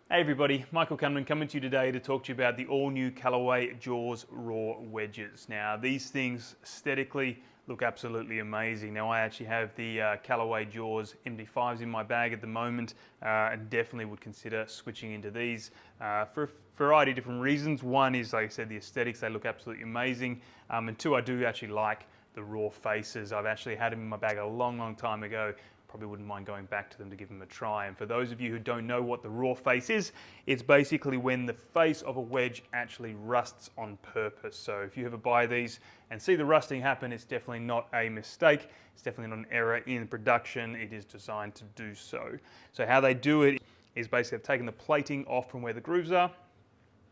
Hey everybody, Michael Cunman coming to you today to talk to you about the all-new Callaway Jaws Raw wedges. Now these things aesthetically look absolutely amazing. Now I actually have the Callaway Jaws MD5s in my bag at the moment and definitely would consider switching into these for a variety of different reasons. One is, like I said, the aesthetics, they look absolutely amazing. And two, I do actually like the raw faces. I've actually had them in my bag a long time ago. Probably wouldn't mind going back to them to give them a try. And for those of you who don't know what the raw face is, it's basically when the face of a wedge actually rusts on purpose. So if you ever buy these and see the rusting happen, it's definitely not a mistake. It's definitely not an error in production. It is designed to do so. So how they do it is basically they've taken the plating off from where the grooves are,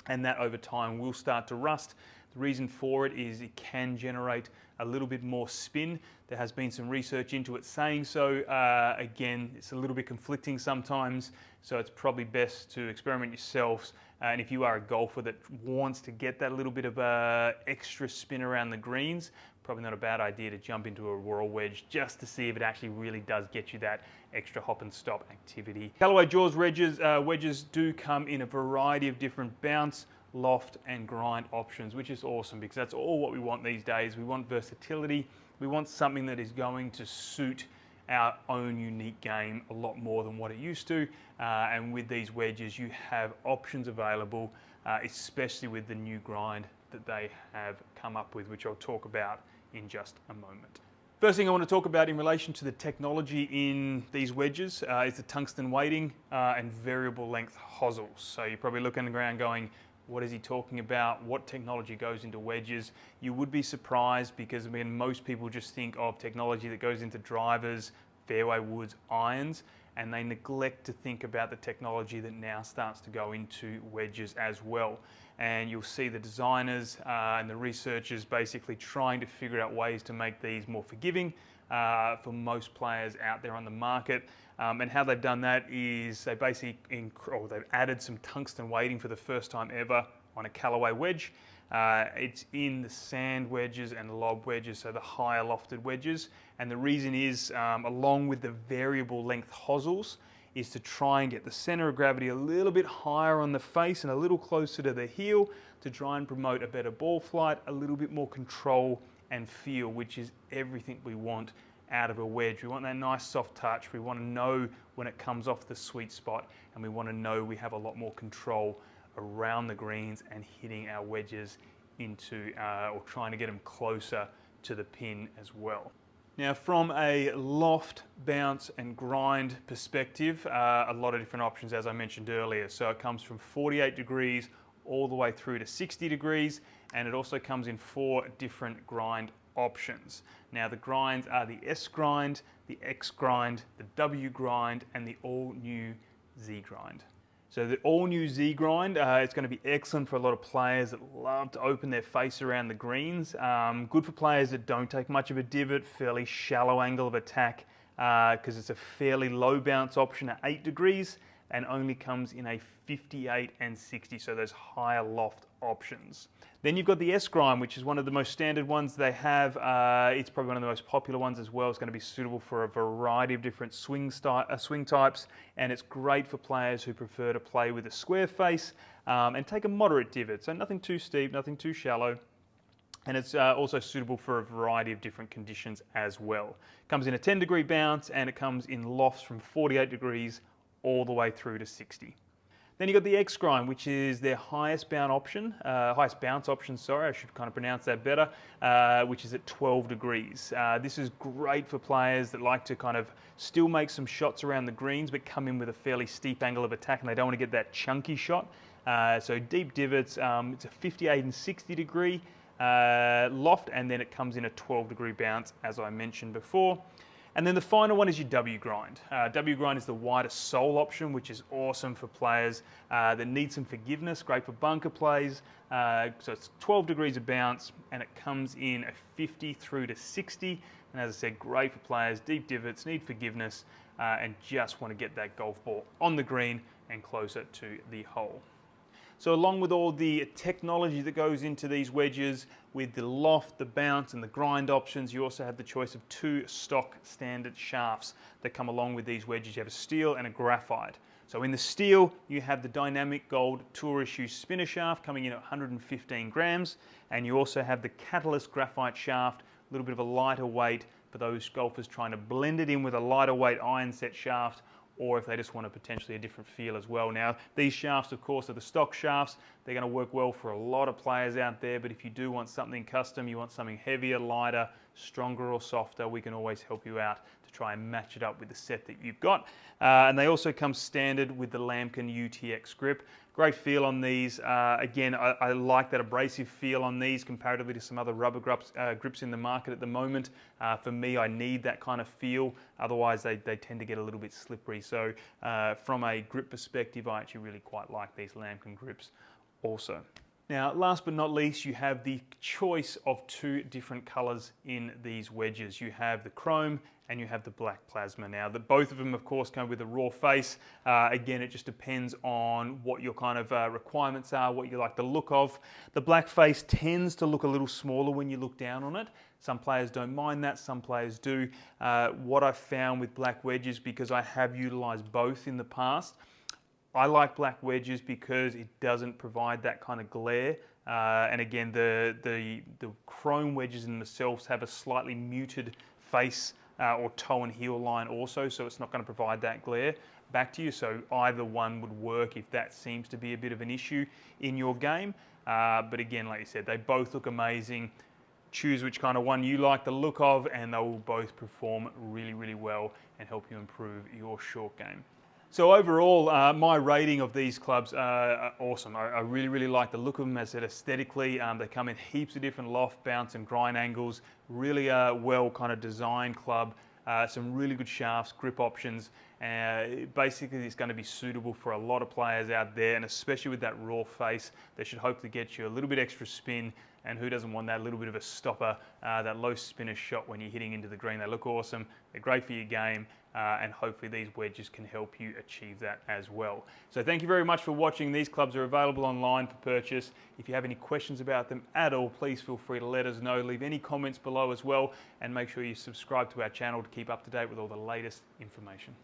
and that over time will start to rust. The reason for it is it can generate a little bit more spin. There has been some research into it saying so. Again, it's a little bit conflicting sometimes, so it's probably best to experiment yourselves. And if you are a golfer that wants to get that little bit of extra spin around the greens, probably not a bad idea to jump into a raw wedge just to see if it actually really does get you that extra hop and stop activity. Callaway Jaws wedges do come in a variety of different bounce, loft and grind options, which is awesome because that's all what we want these days. We want versatility. We want something that is going to suit our own unique game a lot more than what it used to. And with these wedges, you have options available, especially with the new grind that they have come up with, which I'll talk about in just a moment. First thing I want to talk about in relation to the technology in these wedges is the tungsten weighting and variable length hosels. So you're probably looking around going, what is he talking about? What technology goes into wedges? You would be surprised because most people just think of technology that goes into drivers, fairway woods, irons, and they neglect to think about the technology that now starts to go into wedges as well. And you'll see the designers and the researchers basically trying to figure out ways to make these more forgiving for most players out there on the market. And how they've done that is they basically they've added some tungsten weighting for the first time ever on a Callaway wedge. It's in the sand wedges and lob wedges, so the higher lofted wedges. And the reason is, along with the variable length hosels, is to try and get the center of gravity a little bit higher on the face and a little closer to the heel to try and promote a better ball flight, a little bit more control and feel, which is everything we want out of a wedge. We want that nice soft touch. We want to know when it comes off the sweet spot, and we want to know we have a lot more control around the greens and hitting our wedges into or trying to get them closer to the pin as well. Now from a loft, bounce and grind perspective, a lot of different options as I mentioned earlier. So it comes from 48 degrees all the way through to 60 degrees, and it also comes in 4 different grind options. Now the grinds are the S grind, the X grind, the W grind and the all new Z grind. So the all new Z grind, it's going to be excellent for a lot of players that love to open their face around the greens. Good for players that don't take much of a divot, fairly shallow angle of attack, because it's a fairly low bounce option at 8 degrees and only comes in a 58 and 60, so those higher loft options. Then you've got the S grind, which is one of the most standard ones they have. It's probably one of the most popular ones as well. It's going to be suitable for a variety of different swing types, and it's great for players who prefer to play with a square face and take a moderate divot, so nothing too steep, nothing too shallow. And it's also suitable for a variety of different conditions as well. It comes in a 10-degree bounce, and it comes in lofts from 48 degrees all the way through to 60. Then you've got the X grind, which is their highest bounce option, I should kind of pronounce that better, which is at 12 degrees. This is great for players that like to kind of still make some shots around the greens, but come in with a fairly steep angle of attack, and they don't want to get that chunky shot. So deep divots, it's a 58 and 60 degree loft, and then it comes in a 12-degree bounce, as I mentioned before. And then the final one is your W grind. W grind is the wider sole option, which is awesome for players that need some forgiveness, great for bunker plays. So it's 12 degrees of bounce, and it comes in a 50 through to 60. And as I said, great for players, deep divots, need forgiveness, and just want to get that golf ball on the green and closer to the hole. So along with all the technology that goes into these wedges, with the loft, the bounce and the grind options, you also have the choice of 2 stock standard shafts that come along with these wedges. You have a steel and a graphite. So in the steel, you have the dynamic gold tour issue spinner shaft coming in at 115 grams, and you also have the catalyst graphite shaft, a little bit of a lighter weight for those golfers trying to blend it in with a lighter weight iron set shaft, or if they just want a potentially a different feel as well. Now, these shafts, of course, are the stock shafts. They're going to work well for a lot of players out there, but if you do want something custom, you want something heavier, lighter, stronger or softer, we can always help you out to try and match it up with the set that you've got. And they also come standard with the Lamkin UTX grip. Great feel on these. Again, I like that abrasive feel on these comparatively to some other rubber grips in the market at the moment. For me, I need that kind of feel. Otherwise, they tend to get a little bit slippery. So from a grip perspective, I actually really quite like these Lamkin grips also. Now, last but not least, you have the choice of two different colors in these wedges. You have the chrome and you have the black plasma. Now, both of them, of course, come with a raw face. Again, it just depends on what your kind of requirements are, what you like the look of. The black face tends to look a little smaller when you look down on it. Some players don't mind that, some players do. What I've found with black wedges, because I have utilized both in the past, I like black wedges because it doesn't provide that kind of glare. And again, the chrome wedges in themselves have a slightly muted face or toe and heel line also, so it's not going to provide that glare back to you. So either one would work if that seems to be a bit of an issue in your game. But again, like you said, they both look amazing. Choose which kind of one you like the look of, and they will both perform really, really well and help you improve your short game. So overall, my rating of these clubs are awesome. I really, really like the look of them. As I said, aesthetically, they come in heaps of different loft, bounce and grind angles. Really well kind of designed club. Some really good shafts, grip options. Basically, it's going to be suitable for a lot of players out there, and especially with that raw face, they should hopefully get you a little bit extra spin. And who doesn't want that little bit of a stopper, that low spinner shot when you're hitting into the green? They look awesome. They're great for your game. And hopefully these wedges can help you achieve that as well. So thank you very much for watching. These clubs are available online for purchase. If you have any questions about them at all, please feel free to let us know. Leave any comments below as well, and make sure you subscribe to our channel to keep up to date with all the latest information.